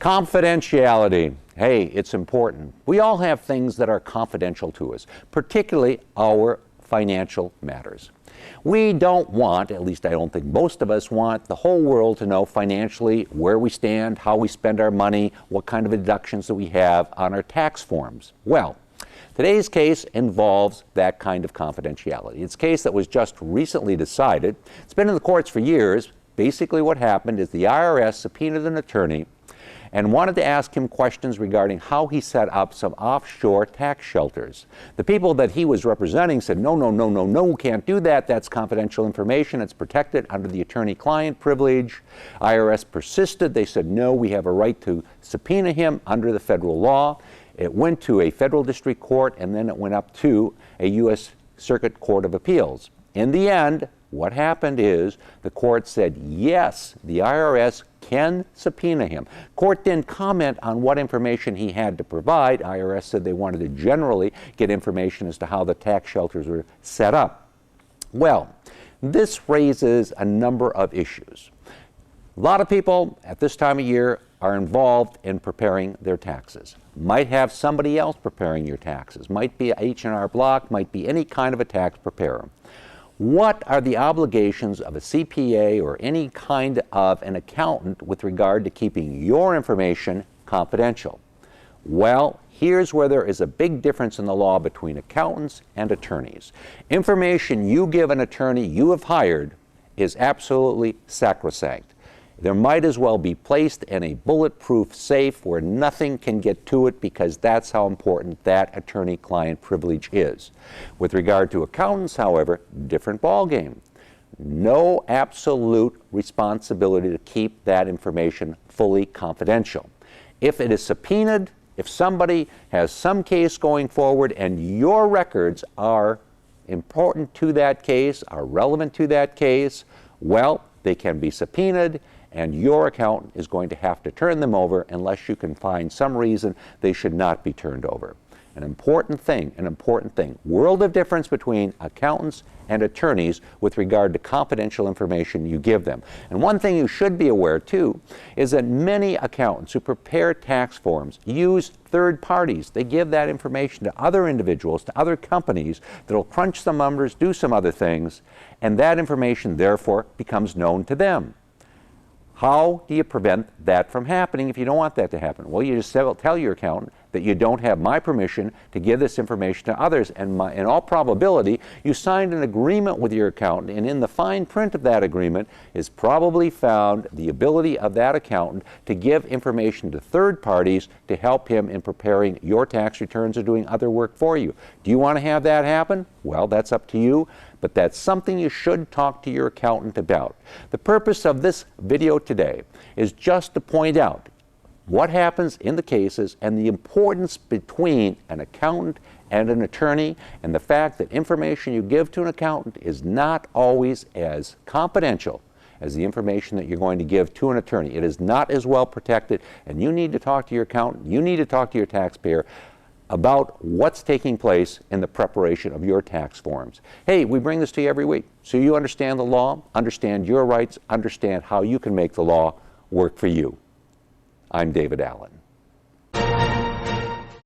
Confidentiality. Hey, it's important. We all have things that are confidential to us, particularly our financial matters. We don't want, at least I don't think most of us want, the whole world to know financially where we stand, how we spend our money, what kind of deductions that we have on our tax forms. Well, today's case involves that kind of confidentiality. It's a case that was just recently decided. It's been in the courts for years. Basically what happened is the IRS subpoenaed an attorney and wanted to ask him questions regarding how he set up some offshore tax shelters. The people that he was representing said, no, can't do that. That's confidential information. It's protected under the attorney-client privilege. IRS persisted. They said, no, we have a right to subpoena him under the federal law. It went to a federal district court, and then it went up to a U.S. Circuit Court of Appeals. In the end, what happened is the court said, yes, the IRS can subpoena him. Court didn't comment on what information he had to provide. IRS said they wanted to generally get information as to how the tax shelters were set up. Well, this raises a number of issues. A lot of people at this time of year are involved in preparing their taxes. Might have somebody else preparing your taxes. Might be a H&R Block, might be any kind of a tax preparer. What are the obligations of a CPA or any kind of an accountant with regard to keeping your information confidential? Well, here's where there is a big difference in the law between accountants and attorneys. Information you give an attorney you have hired is absolutely sacrosanct. There might as well be placed in a bulletproof safe where nothing can get to it, because that's how important that attorney-client privilege is. With regard to accountants, however, different ballgame. No absolute responsibility to keep that information fully confidential. If it is subpoenaed, if somebody has some case going forward and your records are important to that case, are relevant to that case, well, they can be subpoenaed, and your accountant is going to have to turn them over unless you can find some reason they should not be turned over. An important thing. World of difference between accountants and attorneys with regard to confidential information you give them. And one thing you should be aware too is that many accountants who prepare tax forms use third parties. They give that information to other individuals, to other companies that'll crunch some numbers, do some other things, and that information therefore becomes known to them. How do you prevent that from happening if you don't want that to happen? Well, you just tell your accountant that you don't have my permission to give this information to others. And in all probability, you signed an agreement with your accountant, and in the fine print of that agreement is probably found the ability of that accountant to give information to third parties to help him in preparing your tax returns or doing other work for you. Do you want to have that happen? Well, that's up to you, but that's something you should talk to your accountant about. The purpose of this video today is just to point out what happens in the cases and the importance between an accountant and an attorney, and the fact that information you give to an accountant is not always as confidential as the information that you're going to give to an attorney. It is not as well protected, and you need to talk to your accountant, you need to talk to your taxpayer about what's taking place in the preparation of your tax forms. Hey, we bring this to you every week, so you understand the law, understand your rights, understand how you can make the law work for you. I'm David Allen.